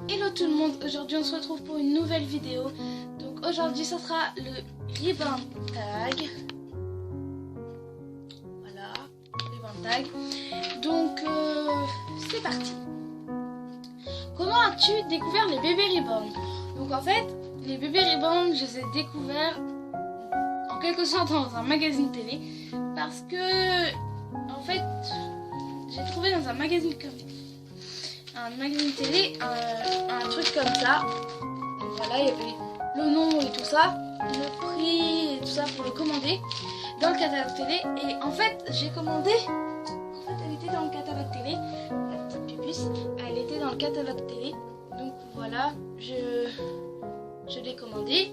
Hello tout le monde, aujourd'hui on se retrouve pour une nouvelle vidéo. Donc aujourd'hui ça sera le ribbon tag. Voilà, ribbon tag. Donc c'est parti. Comment as-tu découvert les bébés ribbons? Donc en fait, les bébés ribbons, je les ai découverts en quelque sorte dans un magazine télé. Parce que, en fait, j'ai trouvé dans un magazine télé un truc comme ça. Donc voilà, il y avait le nom et tout ça, le prix et tout ça pour le commander dans le catalogue télé. Et en fait, j'ai commandé. En fait, elle était dans le catalogue télé. La petite pupusse, elle était dans le catalogue télé. Donc voilà, je l'ai commandé.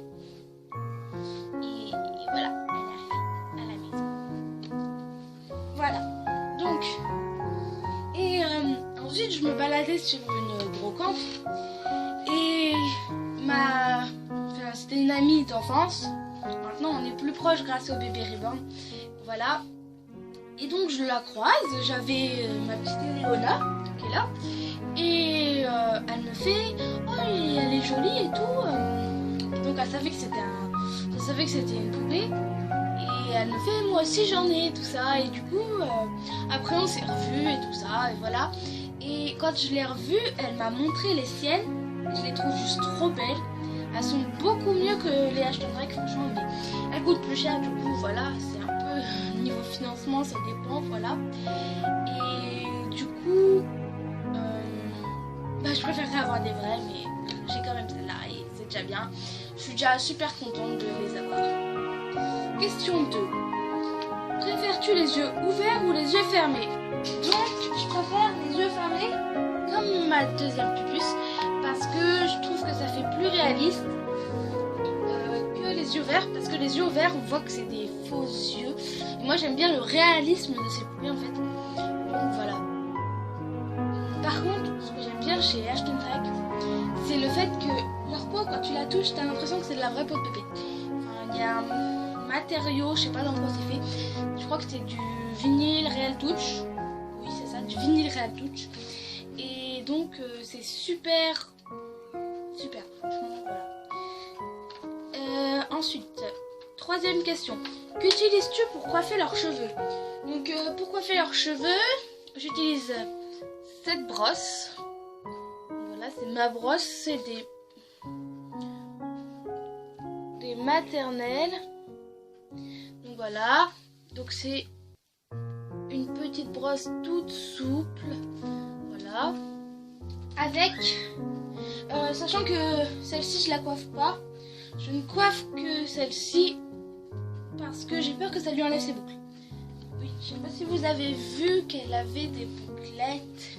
Et voilà, elle arrive à la maison. Voilà. Donc, et ensuite je me baladais sur une brocante et c'était une amie d'enfance. Maintenant on est plus proche grâce au bébé ribbon. Voilà. Et donc je la croise, j'avais ma petite Léona qui est là et elle me fait « Oh elle est jolie et tout ». Donc elle savait que c'était une poupée. Et elle me fait moi aussi j'en ai tout ça et du coup après on s'est revus et tout ça et voilà. Et quand je l'ai revue, elle m'a montré les siennes. Je les trouve juste trop belles. Elles sont beaucoup mieux que les Ashton Drake franchement, mais elles coûtent plus cher du coup voilà, c'est un peu niveau financement ça dépend voilà. Et du coup je préférerais avoir des vraies mais j'ai quand même celle-là et c'est déjà bien. Je suis déjà super contente de les avoir. Question 2. Préfères-tu les yeux ouverts ou les yeux fermés? Donc, je préfère les yeux fermés comme ma deuxième pupusse parce que je trouve que ça fait plus réaliste que les yeux ouverts parce que les yeux ouverts, on voit que c'est des faux yeux. Et moi, j'aime bien le réalisme de ces poupées en fait. Donc voilà. Par contre, ce que j'aime bien chez Ashton Drake, c'est le fait que leur peau, quand tu la touches, t'as l'impression que c'est de la vraie peau de bébé. Enfin, il y a un matériau, je sais pas dans quoi c'est fait. Je crois que c'est du vinyle Real Touch. Oui, c'est ça, du vinyle Real Touch. Et donc, c'est super. Super, franchement, voilà. Ensuite, troisième question. Qu'utilises-tu pour coiffer leurs cheveux? Donc, pour coiffer leurs cheveux, j'utilise cette brosse. Voilà, c'est ma brosse, c'est des maternelles. Donc voilà, donc c'est une petite brosse toute souple, voilà, avec, sachant que celle-ci je la coiffe pas, je ne coiffe que celle-ci parce que j'ai peur que ça lui enlève ses boucles. Oui, je sais pas si vous avez vu qu'elle avait des bouclettes,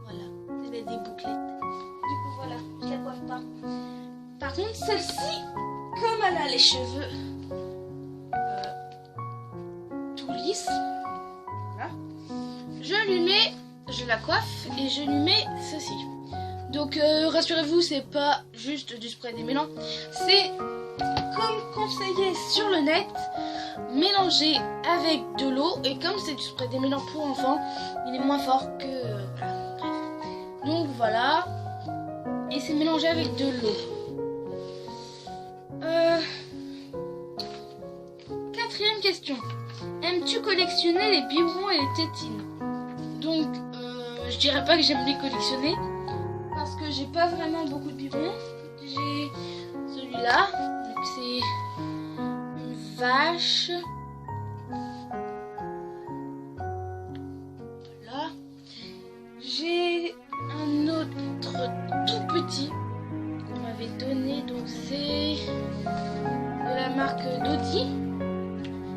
voilà, elle avait des bouclettes, du coup voilà, je la coiffe pas. Par contre celle-ci, comme elle a les cheveux voilà. Je la coiffe et je lui mets ceci. Donc rassurez-vous, c'est pas juste du spray démêlant, c'est comme conseillé sur le net, mélangé avec de l'eau et comme c'est du spray démêlant pour enfants, il est moins fort que voilà. Bref. Donc voilà, et c'est mélangé avec de l'eau. Quatrième question. Aimes-tu collectionner les biberons et les tétines? Donc, je dirais pas que j'aime les collectionner parce que j'ai pas vraiment beaucoup de biberons. J'ai celui-là, donc c'est une vache. Voilà. J'ai un autre tout petit qu'on m'avait donné, donc c'est de la marque Dodi.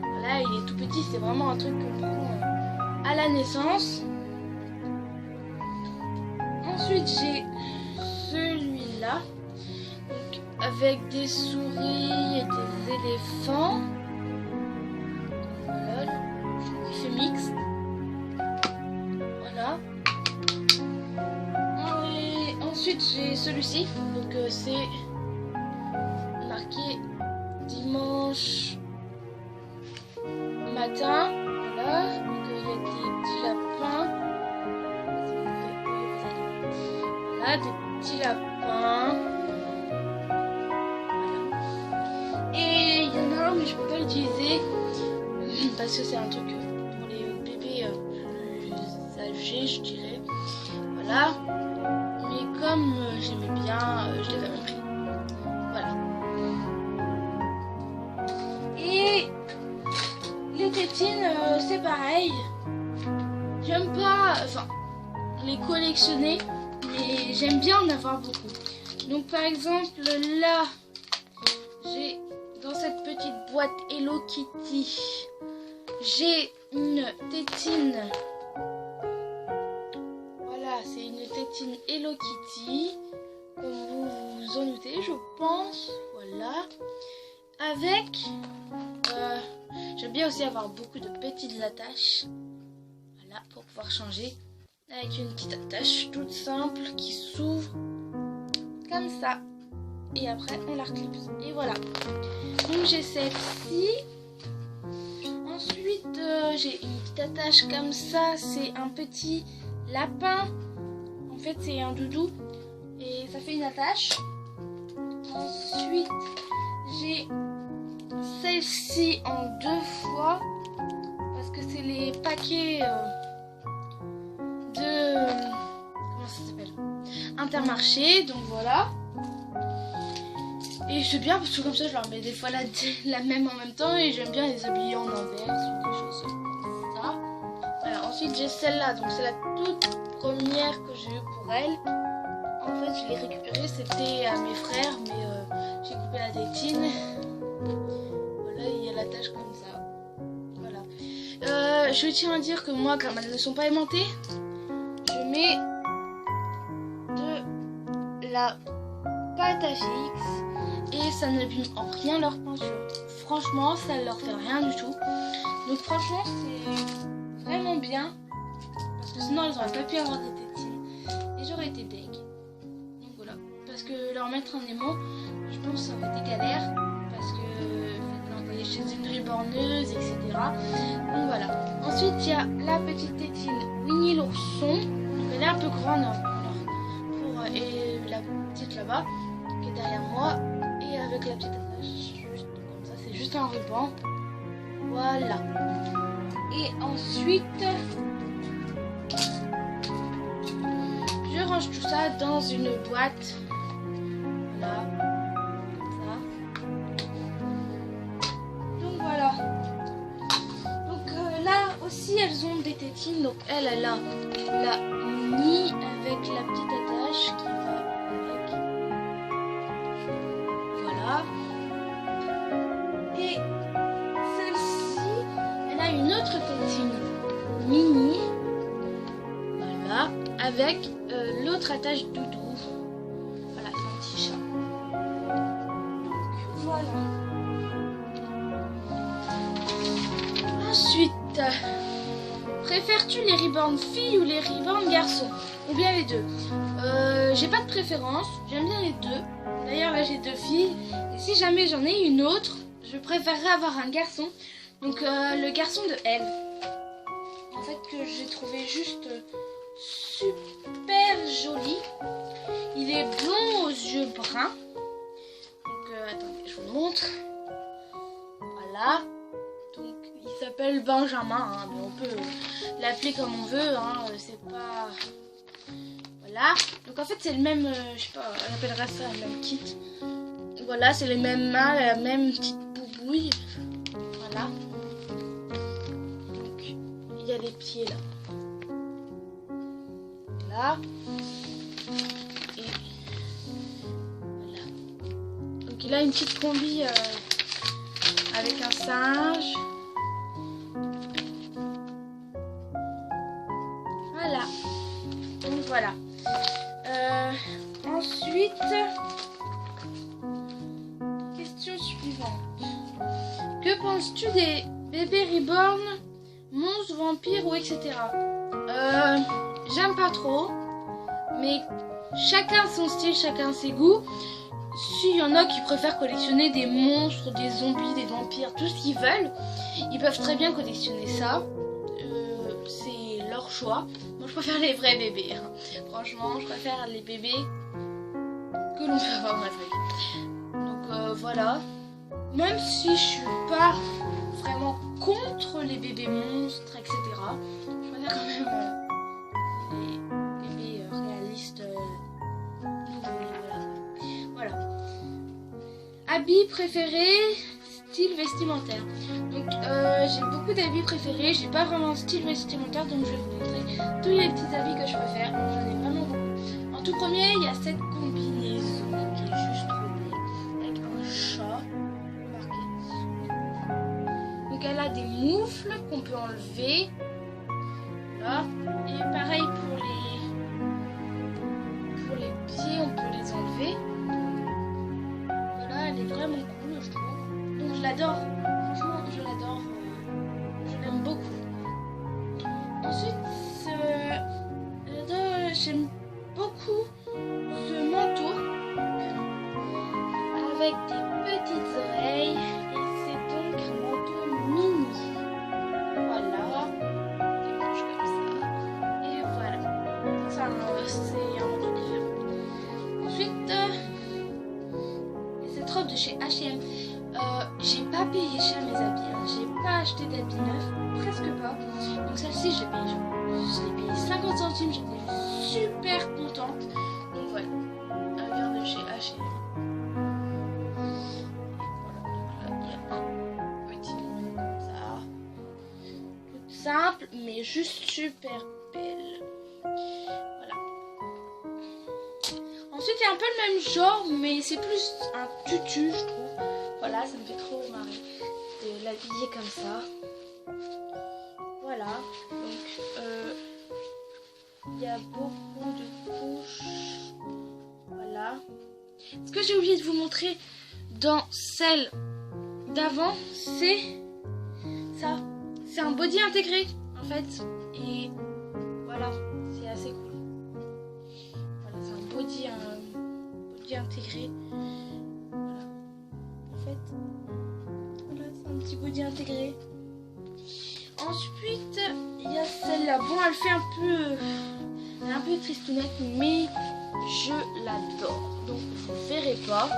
Voilà, il est tout petit, c'est vraiment un truc qu'on prend à la naissance. Ensuite, j'ai celui-là, avec des souris et des éléphants. Voilà, il fait mixte. Voilà. Et ensuite, j'ai celui-ci, donc c'est marqué dimanche matin, voilà, donc il y a des petits lapins, voilà, des petit lapin. Voilà. Et il y en a un, mais je peux pas l'utiliser parce que c'est un truc pour les bébés plus âgés, je dirais. Voilà. Mais comme j'aimais bien, je l'avais repris. Voilà. Et les tétines, c'est pareil. J'aime pas, enfin, les collectionner, mais j'aime bien en avoir beaucoup. Donc par exemple là, j'ai dans cette petite boîte Hello Kitty, j'ai une tétine. Voilà, c'est une tétine Hello Kitty, comme vous vous en doutez, je pense. Voilà, avec, j'aime bien aussi avoir beaucoup de petites attaches. Voilà, pour pouvoir changer. Avec une petite attache toute simple qui s'ouvre comme ça. Et après on la reclipse. Et voilà. Donc j'ai celle-ci. Ensuite j'ai une petite attache comme ça. C'est un petit lapin. En fait c'est un doudou. Et ça fait une attache. Ensuite j'ai celle-ci en 2 fois. Parce que c'est les paquets... comment ça s'appelle, Intermarché, donc voilà. Et c'est bien parce que comme ça je leur mets des fois la même en même temps et j'aime bien les habiller en inverse ou des choses comme ça. Voilà, ensuite j'ai celle-là, donc c'est la toute première que j'ai eue pour elle. En fait je l'ai récupérée, c'était à mes frères, mais j'ai coupé la tétine. Voilà, il y a l'attache comme ça. Voilà. Je tiens à dire que moi, comme elles ne sont pas aimantées, je mets de la pâte à fixe et ça n'abîme en rien leur peinture. Franchement, ça ne leur fait rien du tout. Donc franchement, c'est vraiment bien parce que sinon elles n'auraient pas pu avoir des tétines et j'aurais été deg. Donc voilà, parce que leur mettre un aimant, je pense que ça aurait été galère parce que faut l'envoyer chez une riborneuse, etc. Donc voilà. Ensuite, il y a la petite tétine Winnie l'ourson. Elle est un peu grande et la petite là-bas qui est derrière moi et avec la petite attache juste comme ça, c'est juste un ruban. Voilà. Et ensuite je range tout ça dans une boîte. Voilà, comme ça. Donc voilà. Donc là aussi elles ont des tétines. Donc elle a la mini avec la petite attache qui va avec. Voilà. Et celle-ci, elle a une autre tétine mini. Voilà. Avec l'autre attache doudou. Voilà, c'est un petit chat. Donc voilà. Ensuite, préfères-tu les reborn filles ou les reborn garçons? Ou bien les deux? J'ai pas de préférence, j'aime bien les deux. D'ailleurs là j'ai 2 filles. Et si jamais j'en ai une autre, je préférerais avoir un garçon. Donc le garçon de elle. En fait que j'ai trouvé juste super joli. Il est blond aux yeux bruns. Donc attendez, je vous montre. Voilà. Donc il s'appelle Benjamin, hein, mais on peut l'appeler comme on veut, hein, c'est pas... Voilà, donc en fait c'est le même, je sais pas, on appellera ça le même kit. Voilà, c'est les mêmes mains, la même petite boubouille. Voilà. Donc il y a les pieds là. Là. Et voilà. Donc il a une petite combi avec un singe. Voilà. Donc voilà. Ensuite, question suivante. Que penses-tu des bébés reborn, monstres, vampires ou etc. J'aime pas trop, mais chacun son style, chacun ses goûts. S'il y en a qui préfèrent collectionner des monstres, des zombies, des vampires, tout ce qu'ils veulent, ils peuvent très bien collectionner ça. C'est leur choix. Moi je préfère les vrais bébés. Hein. Franchement, je préfère les bébés que l'on peut avoir, bref. Donc voilà. Même si je suis pas vraiment contre les bébés monstres, etc. Je préfère quand même les bébés réalistes nouveaux. Voilà. Habits préférés, style vestimentaire. Donc j'ai beaucoup d'habits préférés. J'ai pas vraiment de style vestimentaire, donc je vais vous montrer tous les petits habits que je préfère. Donc j'en ai vraiment beaucoup. En tout premier, il y a cette combinaison qui est juste trop belle avec un chat. Donc elle a des moufles qu'on peut enlever. Voilà. Et pareil pour les pieds, on peut les enlever. Voilà, elle est vraiment cool, je trouve. Donc je l'adore. Franchement, je l'adore. Je l'aime beaucoup. Ensuite, j'aime beaucoup ce manteau avec des petites oreilles. Et c'est donc un manteau mini. Voilà. Des manches comme ça. Et voilà. C'est un manteau différent. Ensuite, cette robe de chez H&M. J'ai pas payé cher mes habits. Hein. J'ai pas acheté d'habits neufs. Presque pas. Donc celle-ci, je l'ai payé 50 centimes. J'étais super contente. Donc voilà. Elle vient de chez H&M. Simple mais juste super belle. Voilà. Ensuite il y a un peu le même genre mais c'est plus un tutu je trouve. Voilà, ça me fait trop marrer de l'habiller comme ça. Voilà. Donc il y a beaucoup de couches. Voilà. Ce que j'ai oublié de vous montrer dans celle d'avant, c'est ça. C'est un body intégré en fait et voilà, c'est assez cool. Voilà, c'est un body intégré. Voilà. En fait, voilà, c'est un petit body intégré. Ensuite, il y a celle-là. Bon, elle est un peu tristounette, mais je l'adore. Donc vous ne verrez pas.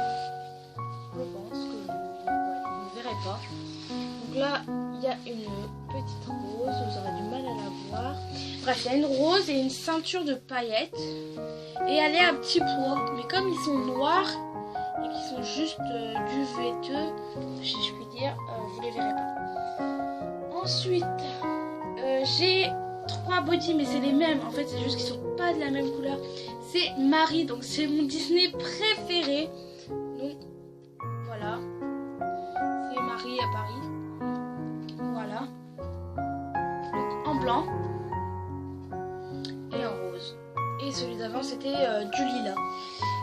Je pense que vous ne verrez pas. Donc là, il y a une petite rose, vous aurez du mal à la voir. Bref, il y a une rose et une ceinture de paillettes. Et elle est à petit pois. Mais comme ils sont noirs et qu'ils sont juste duveteux, si je puis dire, vous les verrez pas. Ensuite, j'ai 3 bodys, mais c'est les mêmes. En fait, c'est juste qu'ils sont pas de la même couleur. C'est Marie, donc c'est mon Disney préféré. Donc, voilà. C'est Marie à Paris. Voilà. Donc en blanc et en rose. Et celui d'avant c'était du lilas.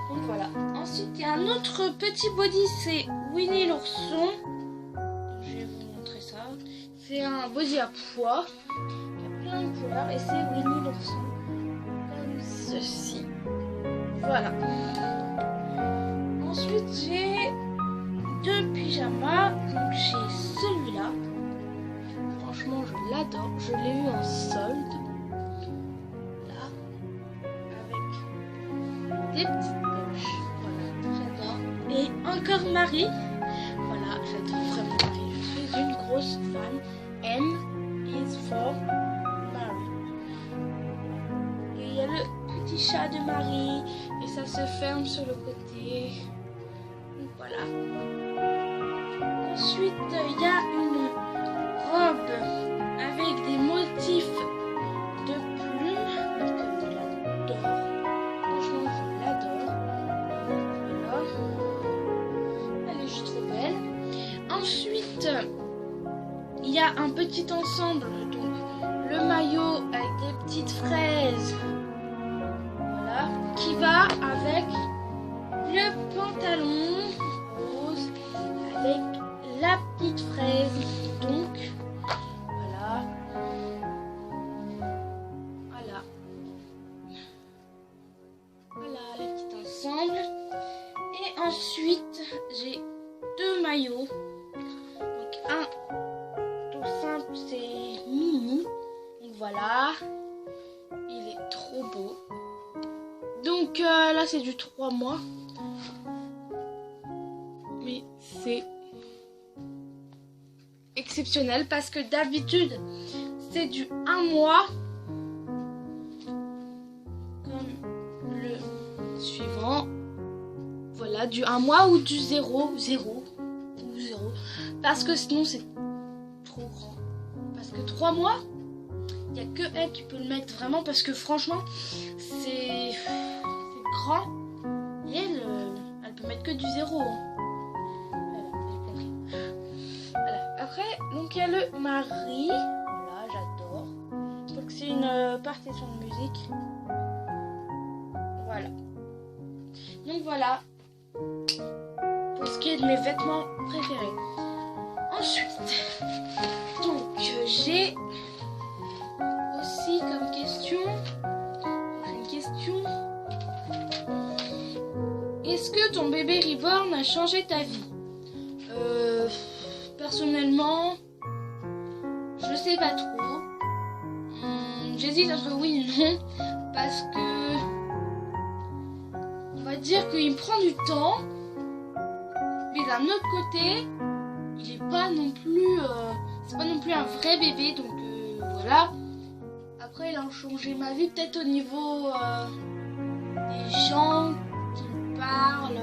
Donc voilà. Ensuite il y a un autre petit body, c'est Winnie l'ourson. Je vais vous montrer ça. C'est un body à pois. Il y a plein de couleurs et c'est Winnie l'ourson. Comme ceci. Voilà. Ensuite j'ai 2 pyjamas. Donc j'ai celui-là. Franchement, je l'adore. Je l'ai eu en solde. Là. Avec des petites poches. Voilà, j'adore. Et encore Marie. Voilà, j'adore vraiment Marie. Je suis une grosse fan. M is for Marie. Et il y a le petit chat de Marie. Et ça se ferme sur le côté. Donc voilà. Ensuite, il y a une robe avec des motifs de plumes. Donc je l'adore. Franchement, je l'adore. Voilà. Elle est juste trop belle. Ensuite, il y a un petit ensemble. Donc le maillot avec des petites fraises. Voilà. Qui va avec le pantalon rose avec la petite fraise. Donc voilà. Voilà le petit ensemble. Et ensuite j'ai 2 maillots. Donc un tout simple, c'est Mimi. Donc voilà. Il est trop beau. Donc là c'est du 3 mois. c'est exceptionnel parce que d'habitude c'est du 1 mois comme le suivant. Voilà, du 1 mois ou du 0 parce que sinon c'est trop grand. Parce que 3 mois, il n'y a que elle qui peut le mettre vraiment parce que franchement c'est grand et elle peut mettre que du 0. Voilà. Après, donc il y a le mari. Voilà, j'adore. Donc c'est une partition de musique. Voilà. Donc voilà. Pour ce qui est de mes vêtements préférés. Ensuite, donc j'ai aussi comme question. Une question. Est-ce que ton bébé Reborn a changé ta vie? Personnellement, je sais pas trop. J'hésite entre oui et non parce que on va dire qu'il me prend du temps, mais d'un autre côté, il est pas non plus, c'est pas non plus un vrai bébé, donc voilà. Après, il a changé ma vie peut-être au niveau des gens qui me parlent,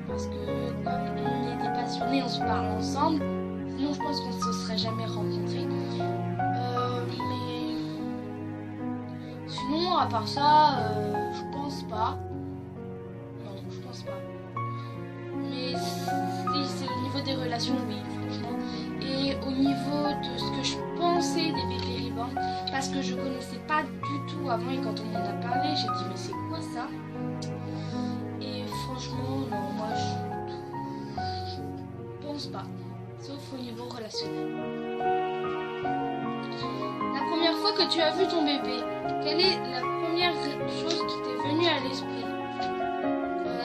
parce que comme on est des passionnés, on se parle ensemble. Sinon, je pense qu'on ne se serait jamais rencontrés. Mais sinon, à part ça, je pense pas. Non, je pense pas. Mais si c'est au niveau des relations, oui, franchement. Et au niveau de ce que je pensais des bébés Reborn, parce que je connaissais pas du tout avant et quand on m'en a parlé, j'ai dit mais c'est quoi ça? Et franchement, non, moi je pense pas, sauf au niveau relationnel. La première fois que tu as vu ton bébé, quelle est la première chose qui t'est venue à l'esprit?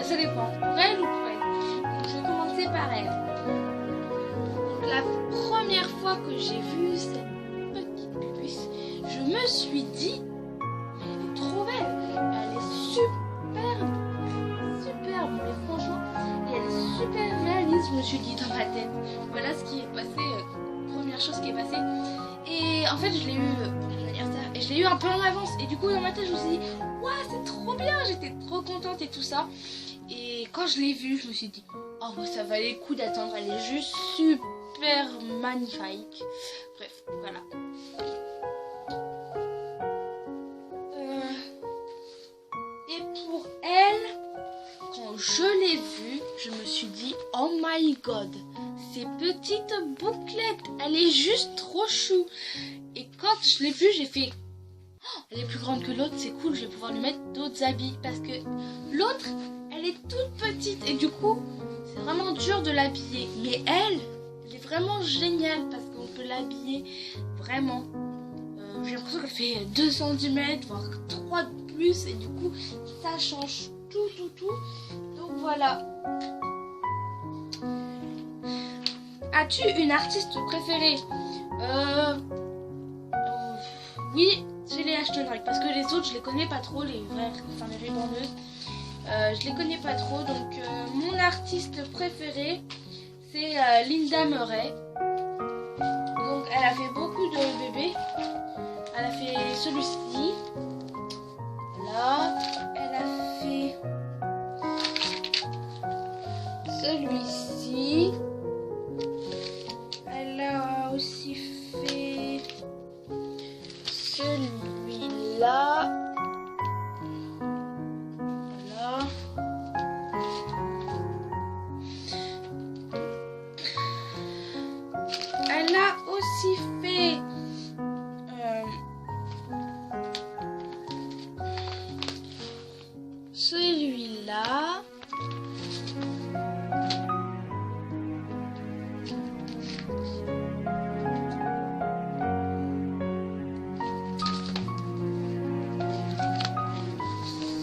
Ça dépend, pour elle ou pour elle. Donc, je vais commencer par elle. Donc, la première fois que j'ai vu cette petite pupusse, je me suis dit, elle est trop belle, elle est superbe, mais franchement, et elle est super réaliste, je me suis dit dans ma tête. Voilà ce qui est passé, première chose qui est passée. Et en fait, je l'ai eu pour mon anniversaire, et je l'ai eu un peu en avance, et du coup, dans ma tête, je me suis dit, waouh, c'est trop bien, j'étais trop contente et tout ça. Et quand je l'ai vue, je me suis dit, oh, bah, ça valait le coup d'attendre, elle est juste super magnifique. Bref, voilà. Et pour elle, quand je l'ai vue, je me suis dit, oh my god, ces petites bouclettes, elle est juste trop chou. Et quand je l'ai vue, j'ai fait, oh, elle est plus grande que l'autre, c'est cool, je vais pouvoir lui mettre d'autres habits. Parce que l'autre, elle est toute petite et du coup, c'est vraiment dur de l'habiller. Mais elle est vraiment géniale parce qu'on peut l'habiller vraiment. J'ai l'impression qu'elle fait 2 cm, voire 3 de plus. Et du coup, ça change tout. Donc voilà. As-tu une artiste préférée? Oui, j'ai les Ashton Drake. Parce que les autres, je les connais pas trop, les vraies, enfin les Reborneuses. Je les connais pas trop, donc mon artiste préféré c'est Linda Murray. Donc elle a fait beaucoup de bébés. Elle a fait celui-ci. Là, elle a fait celui-ci. Elle a aussi fait celui-là. Elle a aussi fait celui-là.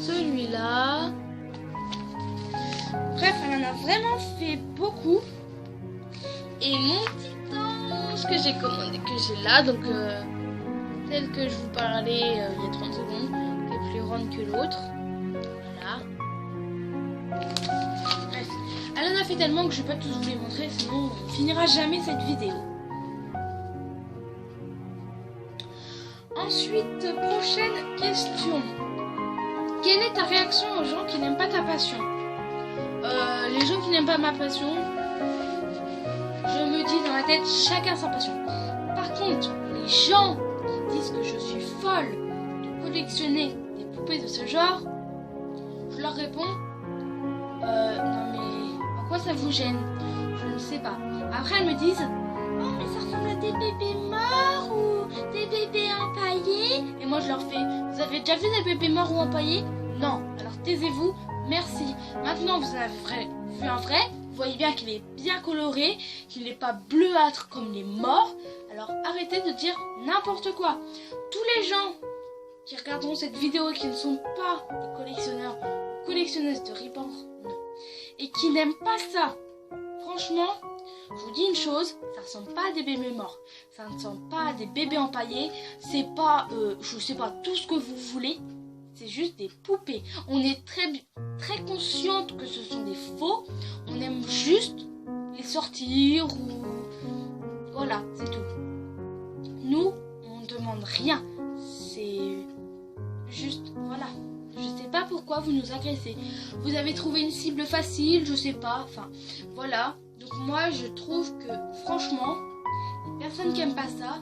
Celui-là. Bref, elle en a vraiment fait beaucoup. Et mon petit ange que j'ai commandé, que j'ai là, donc tel que je vous parlais il y a 30 secondes, qui est plus grande que l'autre. Voilà. Bref. Elle en a fait tellement que je vais pas tous vous les montrer, sinon on finira jamais cette vidéo. Ensuite, prochaine question. Quelle est ta réaction aux gens qui n'aiment pas ta passion? Les gens qui n'aiment pas ma passion, je me dis dans la tête, chacun sa passion. Par contre, les gens qui disent que je suis folle de collectionner des poupées de ce genre, je leur réponds, non mais, à quoi ça vous gêne? Je ne sais pas. Après, elles me disent, oh mais ça ressemble à des bébés morts ou des bébés empaillés. Et moi, je leur fais, vous avez déjà vu des bébés morts ou empaillés? Non. Alors taisez-vous, merci. Maintenant, vous en avez vu un vrai. Vous voyez bien qu'il est bien coloré, qu'il n'est pas bleuâtre comme les morts. Alors arrêtez de dire n'importe quoi. Tous les gens qui regarderont cette vidéo et qui ne sont pas des collectionneurs ou collectionneuses de rubans et qui n'aiment pas ça, franchement, je vous dis une chose, ça ressemble pas à des bébés morts, ça ne ressemble pas à des bébés empaillés, c'est pas, je sais pas, tout ce que vous voulez, c'est juste des poupées. On est très consciente que ce sont des faux, on aime juste les sortir ou... Voilà, c'est tout. Nous, on ne demande rien, c'est juste, voilà. Je sais pas pourquoi vous nous agressez. Vous avez trouvé une cible facile, je sais pas, enfin, voilà. Donc moi, je trouve que, franchement, les personnes qui aiment pas ça,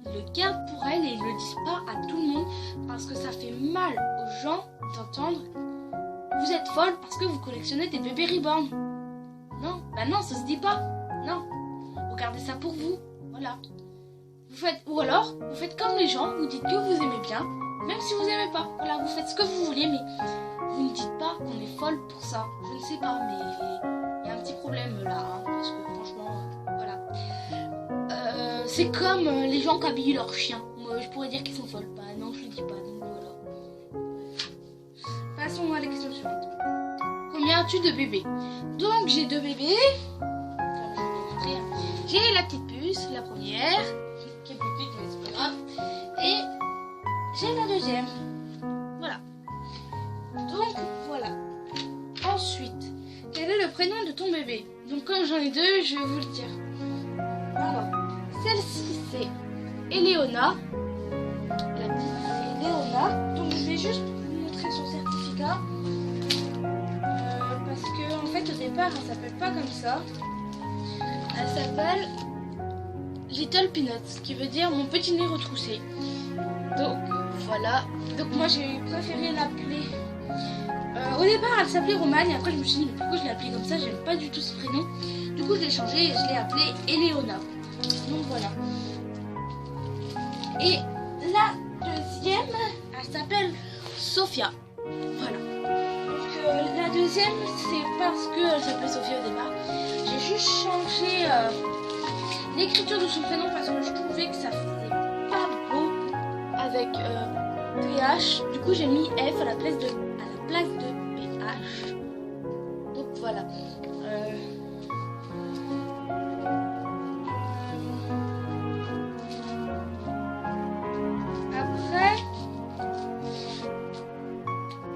ils le gardent pour elles et ils le disent pas à tout le monde parce que ça fait mal aux gens d'entendre « Vous êtes folle parce que vous collectionnez des bébés reborn ». Non, bah non, ça se dit pas. Non, vous gardez ça pour vous, voilà. Ou alors, vous faites comme les gens, vous dites que vous aimez bien, même si vous aimez pas. Voilà, vous faites ce que vous voulez, mais vous ne dites pas qu'on est folle pour ça. Je ne sais pas, mais il y a un petit problème là, hein, parce que franchement, voilà. C'est comme les gens qui habillent leurs chiens. Moi, je pourrais dire qu'ils sont folles. Bah non, je le dis pas, donc voilà. Passons à la question suivante. Combien as-tu de bébés? Donc, j'ai 2 bébés. Comme je vous l'ai montré. J'ai la petite puce, la première, qui est petite, mais c'est pas grave. Et j'ai la deuxième. Voilà. Donc, voilà. Ensuite, quel est le prénom de ton bébé? Donc, comme j'en ai 2, je vais vous le dire. Alors, celle-ci, c'est Eleona. La petite, c'est Eleona. Donc, je vais juste vous montrer son certificat. Parce que, en fait, au départ, elle s'appelle pas comme ça. Elle s'appelle Little Peanuts, qui veut dire mon petit nez retroussé. Donc, voilà. Donc, moi, j'ai préféré l'appeler... au départ, elle s'appelait Romane, et après, je me suis dit, mais pourquoi je l'ai appelée comme ça? J'aime pas du tout ce prénom. Du coup, je l'ai changé et je l'ai appelée Eleona. Donc, voilà. Et la deuxième, elle s'appelle Sophia. Voilà. Donc, la deuxième, c'est parce qu'elle s'appelait Sophia au départ. J'ai juste changé l'écriture de son prénom parce que je trouvais que ça faisait pas beau avec PH. Du coup, j'ai mis F à la place de PH. Donc voilà. Après,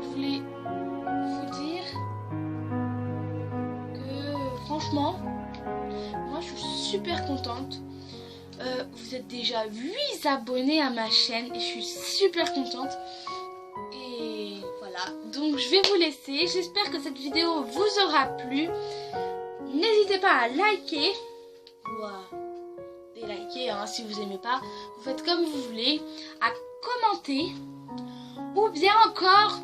je voulais vous dire que franchement, moi je suis super contente. Vous êtes déjà 8 abonnés à ma chaîne et je suis super contente. Et voilà, donc je vais vous laisser. J'espère que cette vidéo vous aura plu. N'hésitez pas à liker ou à déliker hein, si vous aimez pas. Vous faites comme vous voulez. À commenter ou bien encore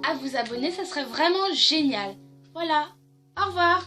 à vous abonner. Ça serait vraiment génial. Voilà, au revoir.